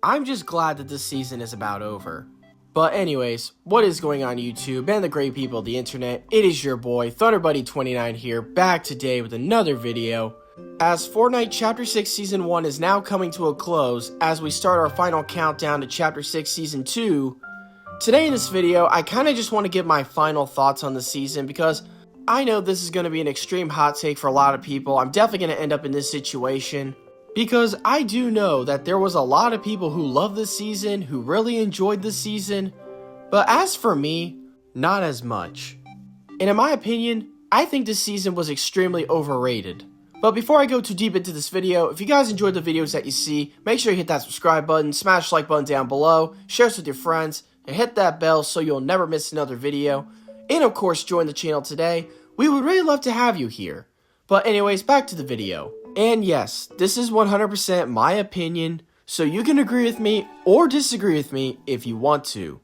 I'm just glad that this season is about over. But anyways, what is going on YouTube and the great people of the internet? It is your boy, ThunderBuddy29 here, back today with another video. As Fortnite Chapter 6 Season 1 is now coming to a close, as we start our final countdown to Chapter 6 Season 2, today in this video, I kinda just want to give my final thoughts on the season because I know this is going to be an extreme hot take for a lot of people. I'm definitely going to end up in this situation. Because I do know that there was a lot of people who loved this season, who really enjoyed this season, but as for me, not as much. And in my opinion, I think this season was extremely overrated. But before I go too deep into this video, if you guys enjoyed the videos that you see, make sure you hit that subscribe button, smash the like button down below, share this with your friends, and hit that bell so you'll never miss another video. And of course, join the channel today. We would really love to have you here. But anyways, back to the video. And yes, this is 100% my opinion, so you can agree with me or disagree with me if you want to.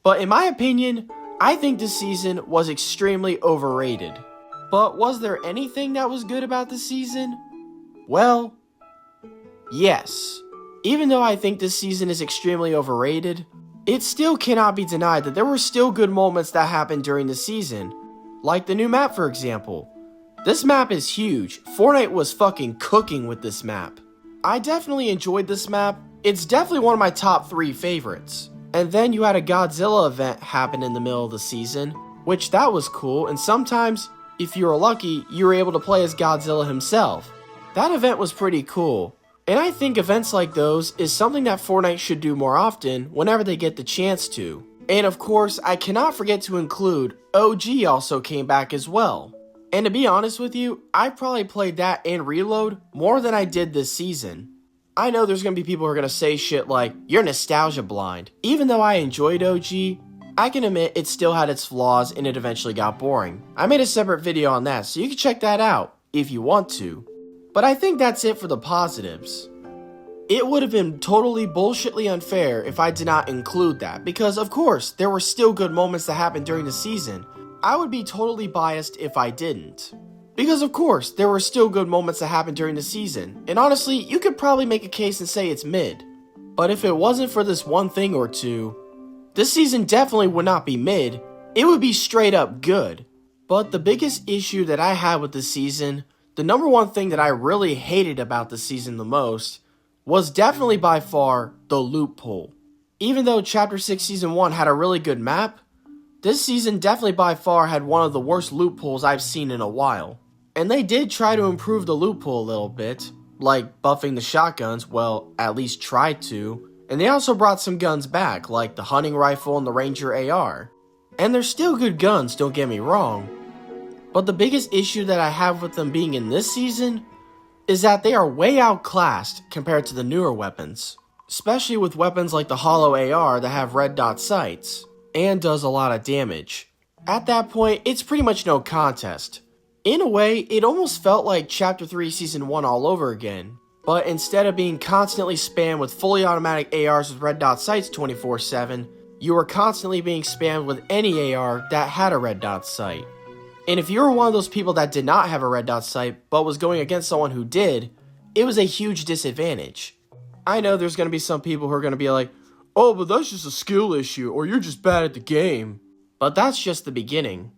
But in my opinion, I think this season was extremely overrated. But was there anything that was good about this season? Well, yes. Even though I think this season is extremely overrated, it still cannot be denied that there were still good moments that happened during the season. Like the new map, for example. This map is huge. Fortnite was fucking cooking with this map. I definitely enjoyed this map. It's definitely one of my top 3 favorites. And then you had a Godzilla event happen in the middle of the season, which that was cool, and sometimes, if you were lucky, you were able to play as Godzilla himself. That event was pretty cool. And I think events like those is something that Fortnite should do more often whenever they get the chance to. And of course, I cannot forget to include OG also came back as well. And to be honest with you, I probably played that and Reload more than I did this season. I know there's going to be people who are going to say shit like, you're nostalgia blind. Even though I enjoyed OG, I can admit it still had its flaws and it eventually got boring. I made a separate video on that, so you can check that out if you want to. But I think that's it for the positives. It would have been totally bullshitly unfair if I did not include that, because of course, there were still good moments that happened during the season. I would be totally biased if I didn't. Because of course, there were still good moments that happened during the season, and honestly, you could probably make a case and say it's mid. But if it wasn't for this one thing or two, this season definitely would not be mid, it would be straight up good. But the biggest issue that I had with this season, the number one thing that I really hated about the season the most, was definitely by far the loophole. Even though Chapter 6 Season 1 had a really good map, this season definitely by far had one of the worst loopholes I've seen in a while. And they did try to improve the loophole a little bit, like buffing the shotguns, well, at least tried to. And they also brought some guns back, like the hunting rifle and the Ranger AR. And they're still good guns, don't get me wrong. But the biggest issue that I have with them being in this season is that they are way outclassed compared to the newer weapons. Especially with weapons like the Hollow AR that have red dot sights and does a lot of damage. At that point, it's pretty much no contest. In a way, it almost felt like Chapter 3 Season 1 all over again. But instead of being constantly spammed with fully automatic ARs with red dot sights 24/7, you were constantly being spammed with any AR that had a red dot sight. And if you were one of those people that did not have a red dot sight, but was going against someone who did, it was a huge disadvantage. I know there's going to be some people who are going to be like, oh, but that's just a skill issue, or you're just bad at the game. But that's just the beginning.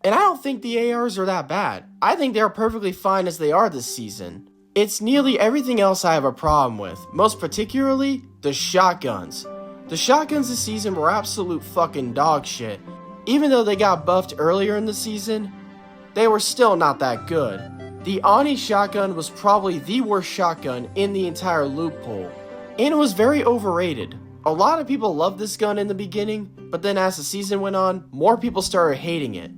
And I don't think the ARs are that bad. I think they're perfectly fine as they are this season. It's nearly everything else I have a problem with, most particularly the shotguns. The shotguns this season were absolute fucking dog shit. Even though they got buffed earlier in the season, they were still not that good. The Ani shotgun was probably the worst shotgun in the entire loophole. And it was very overrated. A lot of people loved this gun in the beginning, but then as the season went on, more people started hating it.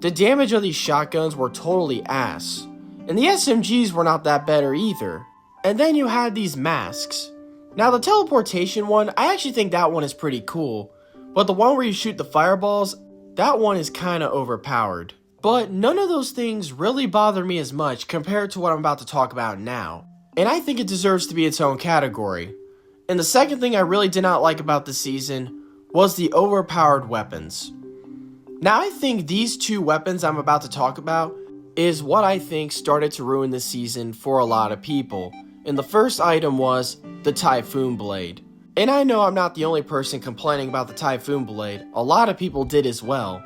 The damage of these shotguns were totally ass. And the SMGs were not that better either. And then you had these masks. Now the teleportation one, I actually think that one is pretty cool. But the one where you shoot the fireballs, that one is kinda overpowered. But none of those things really bother me as much compared to what I'm about to talk about now. And I think it deserves to be its own category. And the second thing I really did not like about the season was the overpowered weapons. Now I think these two weapons I'm about to talk about is what I think started to ruin the season for a lot of people. And the first item was the Typhoon Blade. And I know I'm not the only person complaining about the Typhoon Blade, a lot of people did as well.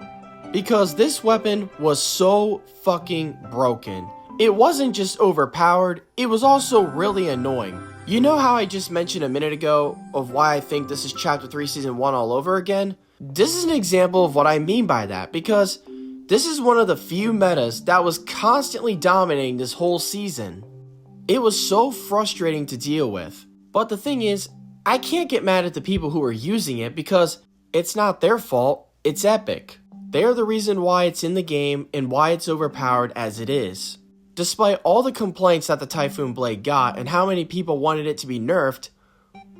Because this weapon was so fucking broken. It wasn't just overpowered, it was also really annoying. You know how I just mentioned a minute ago of why I think this is Chapter 3 Season 1 all over again? This is an example of what I mean by that, because this is one of the few metas that was constantly dominating this whole season. It was so frustrating to deal with. But the thing is, I can't get mad at the people who are using it because it's not their fault, it's Epic. They're the reason why it's in the game and why it's overpowered as it is. Despite all the complaints that the Typhoon Blade got and how many people wanted it to be nerfed,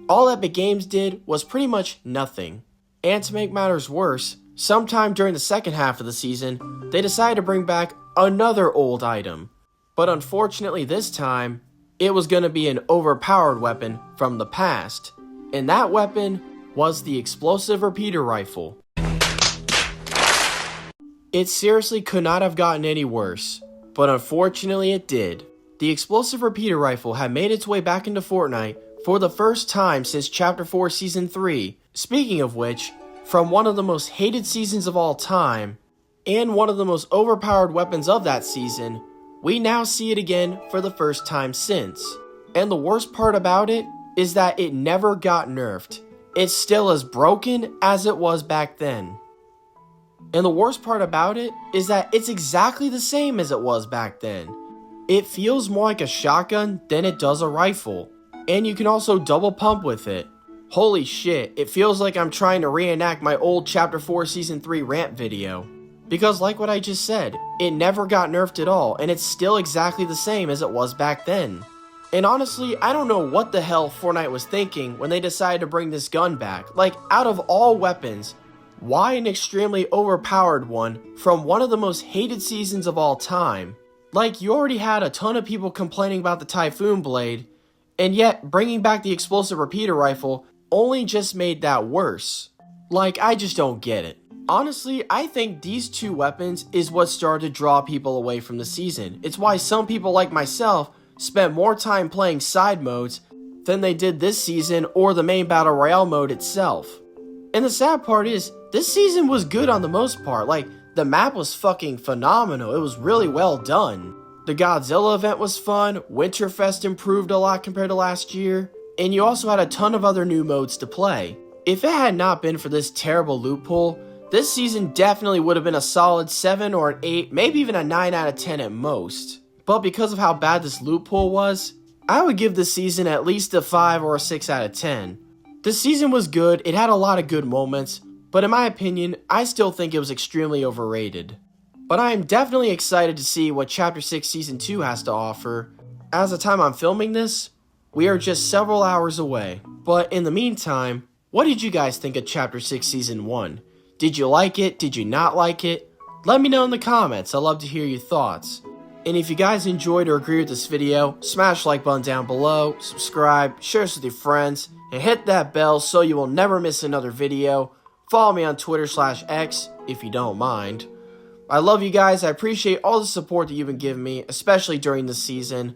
all Epic Games did was pretty much nothing. And to make matters worse, sometime during the second half of the season, they decided to bring back another old item. But unfortunately this time, it was going to be an overpowered weapon from the past. And that weapon was the explosive repeater rifle. It seriously could not have gotten any worse, but unfortunately it did. The explosive repeater rifle had made its way back into Fortnite for the first time since Chapter 4 Season 3. Speaking of which, from one of the most hated seasons of all time, and one of the most overpowered weapons of that season, we now see it again for the first time since. And the worst part about it is that it never got nerfed. It's still as broken as it was back then. And the worst part about it is that it's exactly the same as it was back then. It feels more like a shotgun than it does a rifle. And you can also double pump with it. Holy shit, it feels like I'm trying to reenact my old Chapter 4 Season 3 rant video. Because like what I just said, it never got nerfed at all, and it's still exactly the same as it was back then. And honestly, I don't know what the hell Fortnite was thinking when they decided to bring this gun back. Like, out of all weapons, why an extremely overpowered one from one of the most hated seasons of all time? Like, you already had a ton of people complaining about the Typhoon Blade, and yet bringing back the explosive repeater rifle only just made that worse. Like, I just don't get it. Honestly, I think these two weapons is what started to draw people away from the season. It's why some people like myself spent more time playing side modes than they did this season or the main battle royale mode itself. And the sad part is, this season was good on the most part. Like, the map was fucking phenomenal. It was really well done. The Godzilla event was fun, Winterfest improved a lot compared to last year, and you also had a ton of other new modes to play. If it had not been for this terrible loophole, this season definitely would have been a solid 7 or an 8, maybe even a 9 out of 10 at most. But because of how bad this loophole was, I would give this season at least a 5 or a 6 out of 10. This season was good, it had a lot of good moments, but in my opinion, I still think it was extremely overrated. But I am definitely excited to see what Chapter 6 Season 2 has to offer. As the time I'm filming this, we are just several hours away. But in the meantime, what did you guys think of Chapter 6 Season 1? Did you like it? Did you not like it? Let me know in the comments, I'd love to hear your thoughts. And if you guys enjoyed or agree with this video, smash the like button down below, subscribe, share this with your friends, and hit that bell so you will never miss another video. Follow me on Twitter/X if you don't mind. I love you guys, I appreciate all the support that you've been giving me, especially during this season.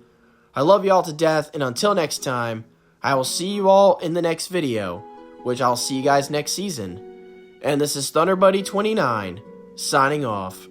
I love you all to death, and until next time, I will see you all in the next video, which I'll see you guys next season. And this is ThunderBuddy29, signing off.